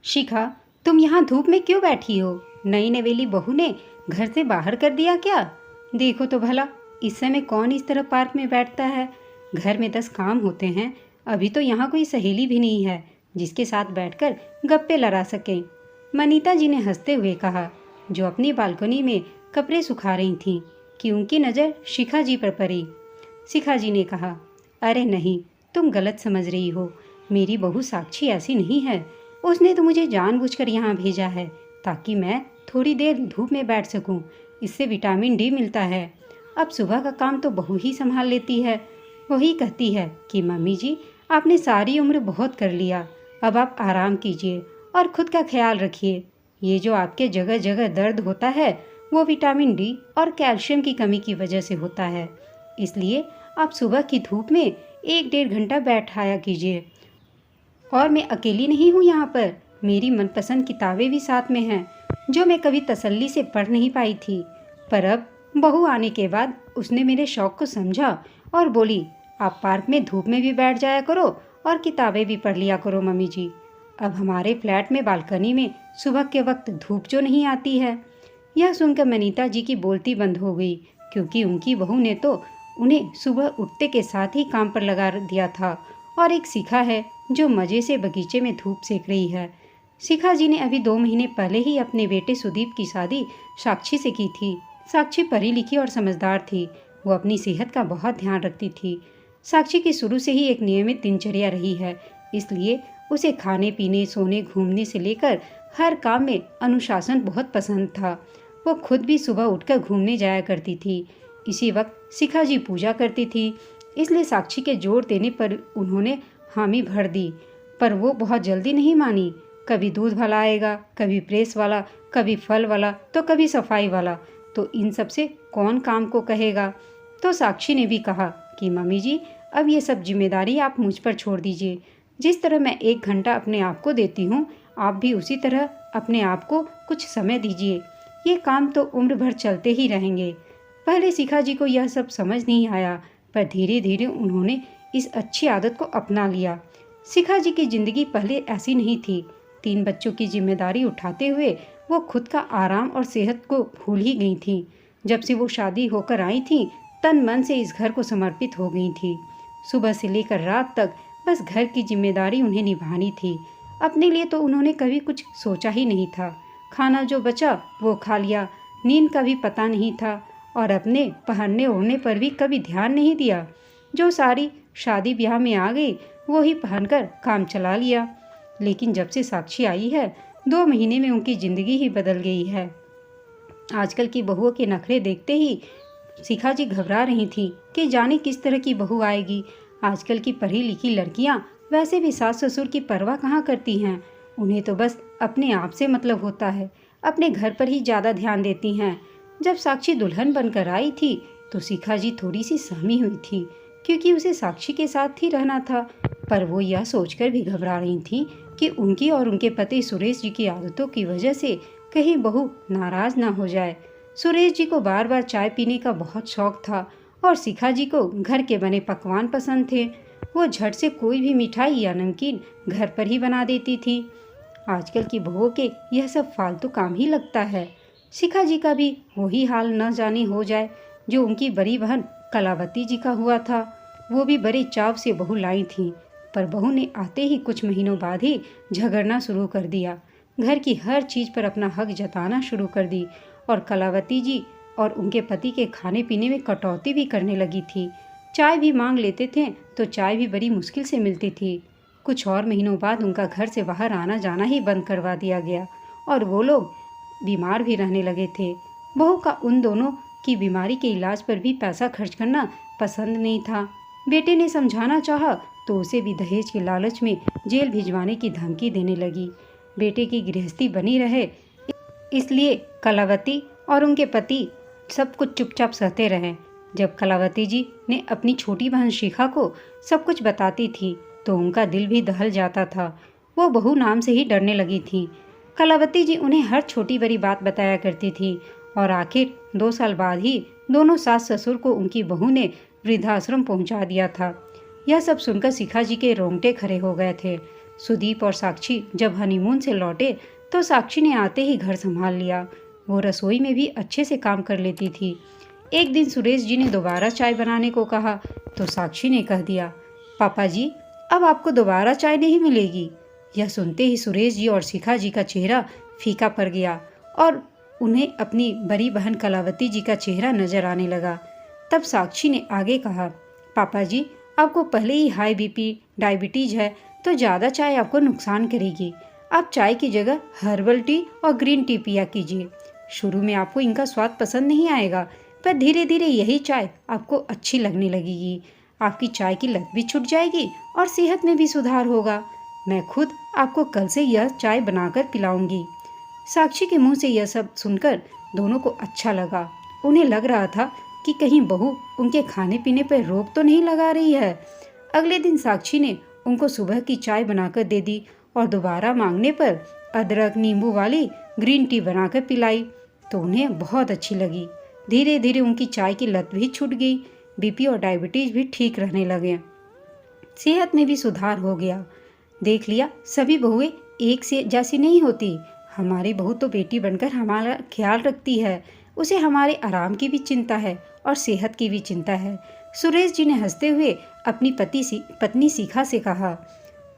शिखा, तुम यहाँ धूप में क्यों बैठी हो? नई नवेली बहू ने घर से बाहर कर दिया क्या? देखो तो भला, इस समय कौन इस तरह पार्क में बैठता है? घर में 10 काम होते हैं। अभी तो यहाँ कोई सहेली भी नहीं है जिसके साथ बैठकर गप्पे लड़ा सकें। मनीता जी ने हंसते हुए कहा, जो अपनी बालकनी में कपड़े सुखा रही थीं, कि उनकी नज़र शिखा जी पर पड़ी। शिखा जी ने कहा, अरे नहीं, तुम गलत समझ रही हो। मेरी बहू साक्षी ऐसी नहीं है। उसने तो मुझे जानबूझकर यहाँ भेजा है ताकि मैं थोड़ी देर धूप में बैठ सकूं। इससे विटामिन डी मिलता है। अब सुबह का काम तो बहू ही संभाल लेती है। वही कहती है कि मम्मी जी, आपने सारी उम्र बहुत कर लिया, अब आप आराम कीजिए और खुद का ख्याल रखिए। ये जो आपके जगह जगह दर्द होता है वो विटामिन डी और कैल्शियम की कमी की वजह से होता है। इसलिए आप सुबह की धूप में 1-1.5 घंटा बैठ आया कीजिए। और मैं अकेली नहीं हूँ यहाँ पर, मेरी मनपसंद किताबें भी साथ में हैं जो मैं कभी तसल्ली से पढ़ नहीं पाई थी। पर अब बहू आने के बाद उसने मेरे शौक़ को समझा और बोली, आप पार्क में धूप में भी बैठ जाया करो और किताबें भी पढ़ लिया करो मम्मी जी। अब हमारे फ्लैट में बालकनी में सुबह के वक्त धूप जो नहीं आती है। यह सुनकर मनीता जी की बोलती बंद हो गई, क्योंकि उनकी बहू ने तो उन्हें सुबह उठते के साथ ही काम पर लगा दिया था और एक शिखा है जो मज़े से बगीचे में धूप सेक रही है। शिखा जी ने अभी 2 महीने पहले ही अपने बेटे सुदीप की शादी साक्षी से की थी। साक्षी पढ़ी लिखी और समझदार थी। वो अपनी सेहत का बहुत ध्यान रखती थी। साक्षी की शुरू से ही एक नियमित दिनचर्या रही है, इसलिए उसे खाने पीने, सोने, घूमने से लेकर हर काम में अनुशासन बहुत पसंद था। वो खुद भी सुबह उठकर घूमने जाया करती थी। इसी वक्त शिखा जी पूजा करती थी, इसलिए साक्षी के जोर देने पर उन्होंने हामी भर दी। पर वो बहुत जल्दी नहीं मानी। कभी दूध वाला आएगा, कभी प्रेस वाला, कभी फल वाला, तो कभी सफाई वाला। तो इन सब से कौन काम को कहेगा? तो साक्षी ने भी कहा कि मम्मी जी, अब ये सब जिम्मेदारी आप मुझ पर छोड़ दीजिए। जिस तरह मैं 1 घंटा अपने आप को देती हूँ, आप भी उसी तरह अपने आप को कुछ समय दीजिए। ये काम तो उम्र भर चलते ही रहेंगे। पहले शिखा जी को यह सब समझ नहीं आया, पर धीरे धीरे उन्होंने इस अच्छी आदत को अपना लिया। शिखा जी की जिंदगी पहले ऐसी नहीं थी। 3 बच्चों की जिम्मेदारी उठाते हुए वो खुद का आराम और सेहत को भूल ही गई थी। जब से वो शादी होकर आई थी, तन मन से इस घर को समर्पित हो गई थी। सुबह से लेकर रात तक बस घर की जिम्मेदारी उन्हें निभानी थी। अपने लिए तो उन्होंने कभी कुछ सोचा ही नहीं था। खाना जो बचा वो खा लिया, नींद का भी पता नहीं था और अपने पहनने ओढ़ने पर भी कभी ध्यान नहीं दिया। जो साड़ी शादी ब्याह में आ गई वो ही पहनकर काम चला लिया। लेकिन जब से साक्षी आई है, 2 महीने में उनकी ज़िंदगी ही बदल गई है। आजकल की बहुओं के नखरे देखते ही शिखा जी घबरा रही थी कि जाने किस तरह की बहू आएगी। आजकल की पढ़ी लिखी लड़कियां वैसे भी सास ससुर की परवाह कहाँ करती हैं। उन्हें तो बस अपने आप से मतलब होता है, अपने घर पर ही ज़्यादा ध्यान देती हैं। जब साक्षी दुल्हन बनकर आई थी तो शिखा जी थोड़ी सी सहमी हुई थी, क्योंकि उसे साक्षी के साथ ही रहना था। पर वो यह सोचकर भी घबरा रही थी कि उनकी और उनके पति सुरेश जी की आदतों की वजह से कहीं बहू नाराज ना हो जाए। सुरेश जी को बार बार चाय पीने का बहुत शौक था और शिखा जी को घर के बने पकवान पसंद थे। वो झट से कोई भी मिठाई या नमकीन घर पर ही बना देती थी। आजकल की बहुओं के यह सब फालतू काम ही लगता है। शिखा जी का भी वही हाल न जाने हो जाए जो उनकी बड़ी बहन कलावती जी का हुआ था। वो भी बड़े चाव से बहू लाई थी, पर बहू ने आते ही कुछ महीनों बाद ही झगड़ना शुरू कर दिया। घर की हर चीज़ पर अपना हक जताना शुरू कर दी और कलावती जी और उनके पति के खाने पीने में कटौती भी करने लगी थी। चाय भी मांग लेते थे तो चाय भी बड़ी मुश्किल से मिलती थी। कुछ और महीनों बाद उनका घर से बाहर आना जाना ही बंद करवा दिया गया और वो लोग बीमार भी रहने लगे थे। बहू का उन दोनों की बीमारी के इलाज पर भी पैसा खर्च करना पसंद नहीं था। बेटे ने समझाना चाहा तो उसे भी दहेज के लालच में जेल भिजवाने की धमकी देने लगी। बेटे की गृहस्थी बनी रहे इसलिए कलावती और उनके पति सब कुछ चुपचाप सहते रहे। जब कलावती जी ने अपनी छोटी बहन शिखा को सब कुछ बताती थी तो उनका दिल भी दहल जाता था। वो बहू नाम से ही डरने लगी थी। कलावती जी उन्हें हर छोटी बड़ी बात बताया करती थी और आखिर 2 साल बाद ही दोनों सास ससुर को उनकी बहू ने वृद्धाश्रम पहुंचा दिया था। यह सब सुनकर शिखा जी के रोंगटे खड़े हो गए थे। सुदीप और साक्षी जब हनीमून से लौटे तो साक्षी ने आते ही घर संभाल लिया। वो रसोई में भी अच्छे से काम कर लेती थी। एक दिन सुरेश जी ने दोबारा चाय बनाने को कहा तो साक्षी ने कह दिया, पापा जी अब आपको दोबारा चाय नहीं मिलेगी। यह सुनते ही सुरेश जी और शिखा जी का चेहरा फीका पड़ गया और उन्हें अपनी बड़ी बहन कलावती जी का चेहरा नजर आने लगा। तब साक्षी ने आगे कहा, पापा जी आपको पहले ही हाई बीपी डायबिटीज है तो ज़्यादा चाय आपको नुकसान करेगी। आप चाय की जगह हर्बल टी और ग्रीन टी पिया कीजिए। शुरू में आपको इनका स्वाद पसंद नहीं आएगा, पर धीरे धीरे यही चाय आपको अच्छी लगने लगेगी। आपकी चाय की लत भी छूट जाएगी और सेहत में भी सुधार होगा। मैं खुद आपको कल से यह चाय बनाकर पिलाऊंगी। साक्षी के मुंह से यह सब सुनकर दोनों को अच्छा लगा। उन्हें लग रहा था कि कहीं बहू उनके खाने पीने पर रोक तो नहीं लगा रही है। अगले दिन साक्षी ने उनको सुबह की चाय बनाकर दे दी और दोबारा मांगने पर अदरक नींबू वाली ग्रीन टी बनाकर पिलाई तो उन्हें बहुत अच्छी लगी। धीरे धीरे उनकी चाय की लत भी छूट गई। बीपी और डायबिटीज भी ठीक रहने लगे। सेहत में भी सुधार हो गया। देख लिया, सभी बहुएं एक से जैसी नहीं होती। हमारी बहू तो बेटी बनकर हमारा ख्याल रखती है। उसे हमारे आराम की भी चिंता है और सेहत की भी चिंता है। सुरेश जी ने हंसते हुए अपनी पत्नी शिखा से कहा,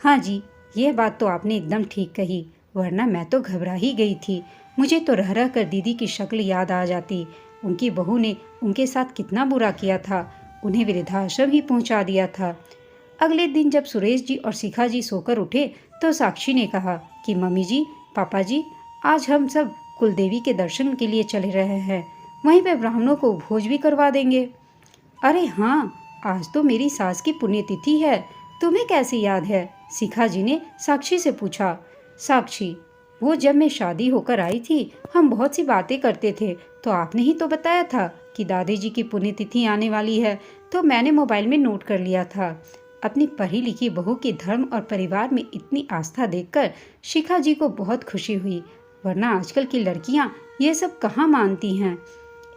हाँ जी यह बात तो आपने एकदम ठीक कही, वरना मैं तो घबरा ही गई थी। मुझे तो रह रह कर दीदी की शक्ल याद आ जाती। उनकी बहू ने उनके साथ कितना बुरा किया था, उन्हें वृद्धाश्रम ही पहुंचा दिया था। अगले दिन जब सुरेश जी और शिखा जी सोकर उठे तो साक्षी ने कहा कि मम्मी जी पापा जी आज हम सब कुलदेवी के दर्शन के लिए चले रहे हैं, वहीं पे ब्राह्मणों को भोज भी करवा देंगे। अरे हाँ, आज तो मेरी सास की पुण्यतिथि है, तुम्हें कैसे याद है? शिखा जी ने साक्षी से पूछा। साक्षी, वो जब मैं शादी होकर आई थी हम बहुत सी बातें करते थे तो आपने ही तो बताया था कि दादी जी की पुण्यतिथि आने वाली है, तो मैंने मोबाइल में नोट कर लिया था। अपनी पढ़ी लिखी बहू की धर्म और परिवार में इतनी आस्था देखकर शिखा जी को बहुत खुशी हुई, वरना आजकल की लड़कियां ये सब कहाँ मानती हैं।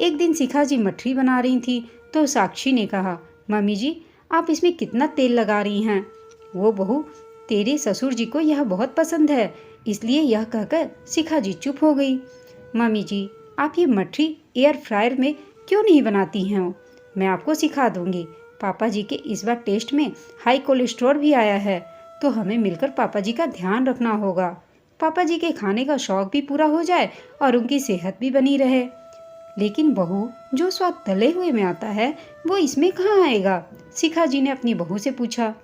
एक दिन शिखा जी मठरी बना रही थी तो साक्षी ने कहा, मम्मी जी आप इसमें कितना तेल लगा रही हैं? वो बहू तेरे ससुर जी को यह बहुत पसंद है, इसलिए यह कहकर शिखा जी चुप हो गई। मम्मी जी आप ये मठरी एयर फ्रायर में क्यों नहीं बनाती हैं? मैं आपको सिखा दूंगी। पापा जी के इस बार टेस्ट में हाई कोलेस्ट्रॉल भी आया है, तो हमें मिलकर पापा जी का ध्यान रखना होगा। पापा जी के खाने का शौक भी पूरा हो जाए और उनकी सेहत भी बनी रहे। लेकिन बहू, जो स्वाद तले हुए में आता है वो इसमें कहाँ आएगा? शिखा जी ने अपनी बहू से पूछा।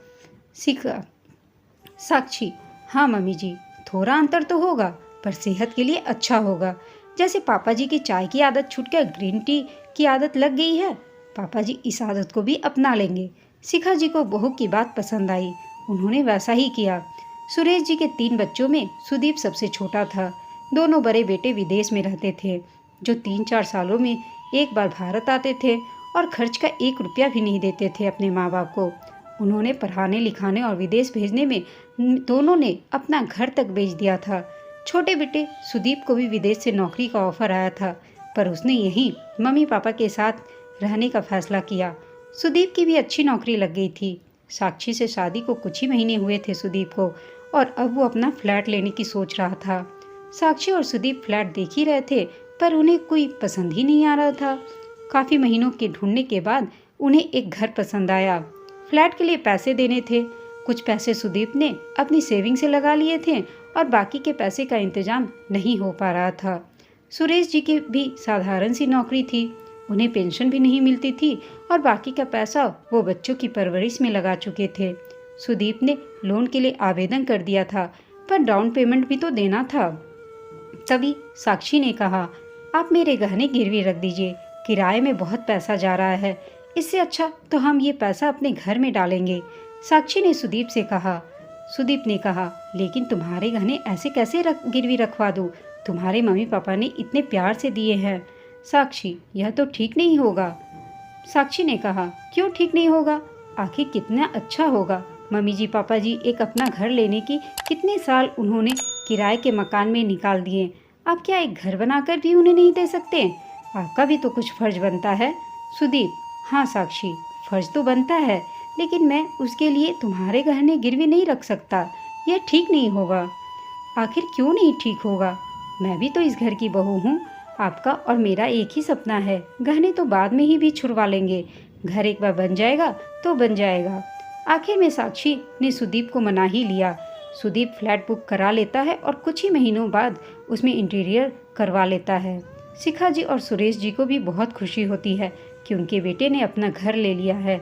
साक्षी, हाँ मम्मी जी, थोड़ा अंतर तो होगा पर सेहत के लिए अच्छा होगा। जैसे पापा जी की चाय की आदत छूटकर ग्रीन टी की आदत लग गई है, पापा जी इस आदत को भी अपना लेंगे। शिखा जी को बहू की बात पसंद आई, उन्होंने वैसा ही किया। सुरेश जी के 3 बच्चों में सुदीप सबसे छोटा था। दोनों बड़े बेटे विदेश में रहते थे, जो 3-4 सालों में एक बार भारत आते थे और खर्च का 1 रुपया भी नहीं देते थे अपने माँ बाप को। उन्होंने पढ़ाने लिखाने और विदेश भेजने में दोनों ने अपना घर तक बेच दिया था। छोटे बेटे सुदीप को भी विदेश से नौकरी का ऑफर आया था, पर उसने यहीं मम्मी पापा के साथ रहने का फैसला किया। सुदीप की भी अच्छी नौकरी लग गई थी। साक्षी से शादी को कुछ ही महीने हुए थे सुदीप को, और अब वो अपना फ्लैट लेने की सोच रहा था। साक्षी और सुदीप फ्लैट देख ही रहे थे, पर उन्हें कोई पसंद ही नहीं आ रहा था। काफ़ी महीनों के ढूंढने के बाद उन्हें एक घर पसंद आया। फ्लैट के लिए पैसे देने थे। कुछ पैसे सुदीप ने अपनी सेविंग से लगा लिए थे और बाकी के पैसे का इंतजाम नहीं हो पा रहा था। सुरेश जी की भी साधारण सी नौकरी थी, उन्हें पेंशन भी नहीं मिलती थी और बाकी का पैसा वो बच्चों की परवरिश में लगा चुके थे। सुदीप ने लोन के लिए आवेदन कर दिया था, पर डाउन पेमेंट भी तो देना था। तभी साक्षी ने कहा, आप मेरे गहने गिरवी रख दीजिए, किराए में बहुत पैसा जा रहा है, इससे अच्छा तो हम ये पैसा अपने घर में डालेंगे। साक्षी ने सुदीप से कहा। सुदीप ने कहा, लेकिन तुम्हारे गहने ऐसे कैसे गिरवी रखवा दूँ? तुम्हारे मम्मी पापा ने इतने प्यार से दिए हैं। साक्षी, यह तो ठीक नहीं होगा। साक्षी ने कहा, क्यों ठीक नहीं होगा? आखिर कितना अच्छा होगा। मम्मी जी पापा जी एक अपना घर लेने की कितने साल उन्होंने किराए के मकान में निकाल दिए, आप क्या एक घर बनाकर भी उन्हें नहीं दे सकते? आपका भी तो कुछ फर्ज बनता है। सुदीप, हाँ साक्षी, फर्ज तो बनता है, लेकिन मैं उसके लिए तुम्हारे गहने गिरवी नहीं रख सकता। यह ठीक नहीं होगा। आखिर क्यों नहीं ठीक होगा? मैं भी तो इस घर की बहू हूँ। आपका और मेरा एक ही सपना है। गहने तो बाद में ही भी छुड़वा लेंगे। घर एक बार बन जाएगा तो बन जाएगा। आखिर में साक्षी ने सुदीप को मना ही लिया। सुदीप फ्लैट बुक करा लेता है और कुछ ही महीनों बाद उसमें इंटीरियर करवा लेता है। शिखा जी और सुरेश जी को भी बहुत खुशी होती है कि उनके बेटे ने अपना घर ले लिया है।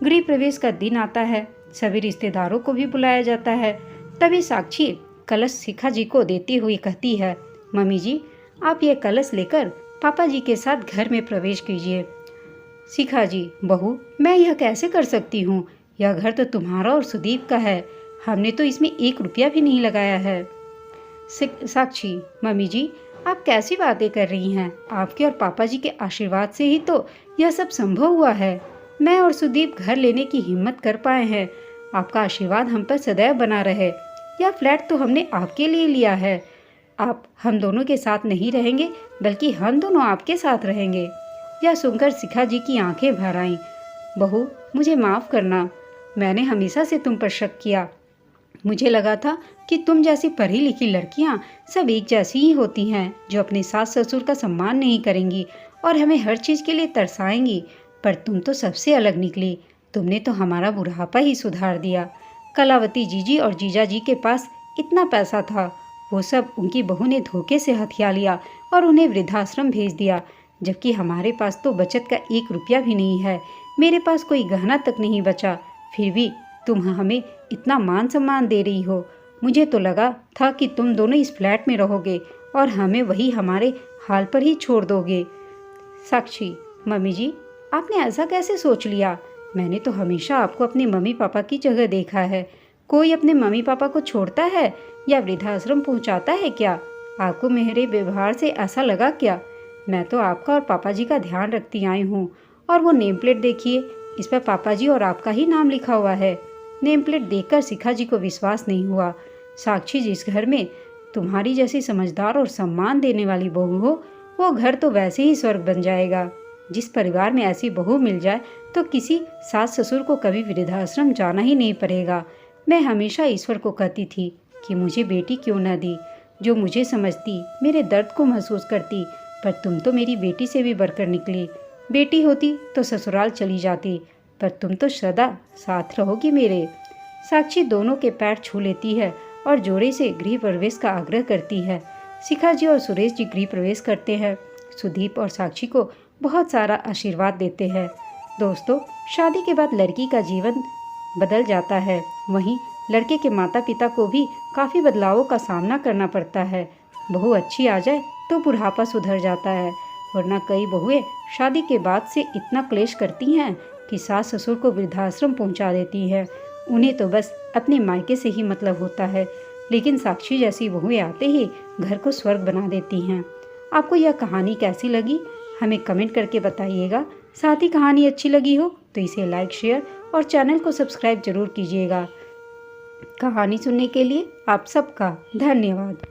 गृह प्रवेश का दिन आता है। सभी रिश्तेदारों को भी बुलाया जाता है। तभी साक्षी कलश शिखा जी को देती हुई कहती है, मम्मी जी, आप ये कलश लेकर पापा जी के साथ घर में प्रवेश कीजिए। शिखा जी, बहू, मैं यह कैसे कर सकती हूँ? यह घर तो तुम्हारा और सुदीप का है। हमने तो इसमें 1 रुपया भी नहीं लगाया है। साक्षी, मम्मी जी, आप कैसी बातें कर रही हैं? आपके और पापा जी के आशीर्वाद से ही तो यह सब संभव हुआ है। मैं और सुदीप घर लेने की हिम्मत कर पाए हैं। आपका आशीर्वाद हम पर सदैव बना रहे। यह फ्लैट तो हमने आपके लिए लिया है। आप हम दोनों के साथ नहीं रहेंगे, बल्कि हम दोनों आपके साथ रहेंगे। यह सुनकर शिखा जी की आंखें भर आईं। बहू, मुझे माफ़ करना। मैंने हमेशा से तुम पर शक किया। मुझे लगा था कि तुम जैसी पढ़ी लिखी लड़कियां सब एक जैसी ही होती हैं, जो अपने सास ससुर का सम्मान नहीं करेंगी और हमें हर चीज़ के लिए तरसाएंगी। पर तुम तो सबसे अलग निकली। तुमने तो हमारा बुढ़ापा ही सुधार दिया। कलावती जीजी और जीजा जी के पास इतना पैसा था, वो सब उनकी बहू ने धोखे से हथिया लिया और उन्हें वृद्धाश्रम भेज दिया। जबकि हमारे पास तो बचत का 1 रुपया भी नहीं है। मेरे पास कोई गहना तक नहीं बचा। फिर भी तुम हमें इतना मान सम्मान दे रही हो। मुझे तो लगा था कि तुम दोनों इस फ्लैट में रहोगे और हमें वही हमारे हाल पर ही छोड़ दोगे। साक्षी, मम्मी जी, आपने ऐसा कैसे सोच लिया? मैंने तो हमेशा आपको अपने मम्मी पापा की जगह देखा है। कोई अपने मम्मी पापा को छोड़ता है या वृद्धाश्रम पहुंचाता है क्या? आपको मेरे व्यवहार से ऐसा लगा क्या? मैं तो आपका और पापा जी का ध्यान रखती आई हूँ। और वो नेम प्लेट देखिए, इस पर पापा जी और आपका ही नाम लिखा हुआ है। नेम प्लेट देखकर शिखा जी को विश्वास नहीं हुआ। साक्षी, जिस घर में तुम्हारी जैसी समझदार और सम्मान देने वाली बहू हो, वो घर तो वैसे ही स्वर्ग बन जाएगा। जिस परिवार में ऐसी बहू मिल जाए तो किसी सास ससुर को कभी वृद्धाश्रम जाना ही नहीं पड़ेगा। मैं हमेशा ईश्वर को कहती थी कि मुझे बेटी क्यों न दी, जो मुझे समझती, मेरे दर्द को महसूस करती। पर तुम तो मेरी बेटी से भी बढ़कर निकली। बेटी होती तो ससुराल चली जाती, पर तुम तो सदा साथ रहोगी मेरे। साक्षी दोनों के पैर छू लेती है और जोरे से गृह प्रवेश का आग्रह करती है। शिखा जी और सुरेश जी गृह प्रवेश करते हैं। सुदीप और साक्षी को बहुत सारा आशीर्वाद देते हैं। दोस्तों, शादी के बाद लड़की का जीवन बदल जाता है, वहीं लड़के के माता पिता को भी काफ़ी बदलावों का सामना करना पड़ता है। बहू अच्छी आ जाए तो बुढ़ापा सुधर जाता है, वरना कई बहुएं शादी के बाद से इतना क्लेश करती हैं कि सास ससुर को वृद्धाश्रम पहुंचा देती हैं। उन्हें तो बस अपने मायके से ही मतलब होता है, लेकिन साक्षी जैसी बहुएं आते ही घर को स्वर्ग बना देती हैं। आपको यह कहानी कैसी लगी, हमें कमेंट करके बताइएगा। साथ ही कहानी अच्छी लगी हो तो इसे लाइक, शेयर और चैनल को सब्सक्राइब जरूर कीजिएगा। कहानी सुनने के लिए आप सबका धन्यवाद।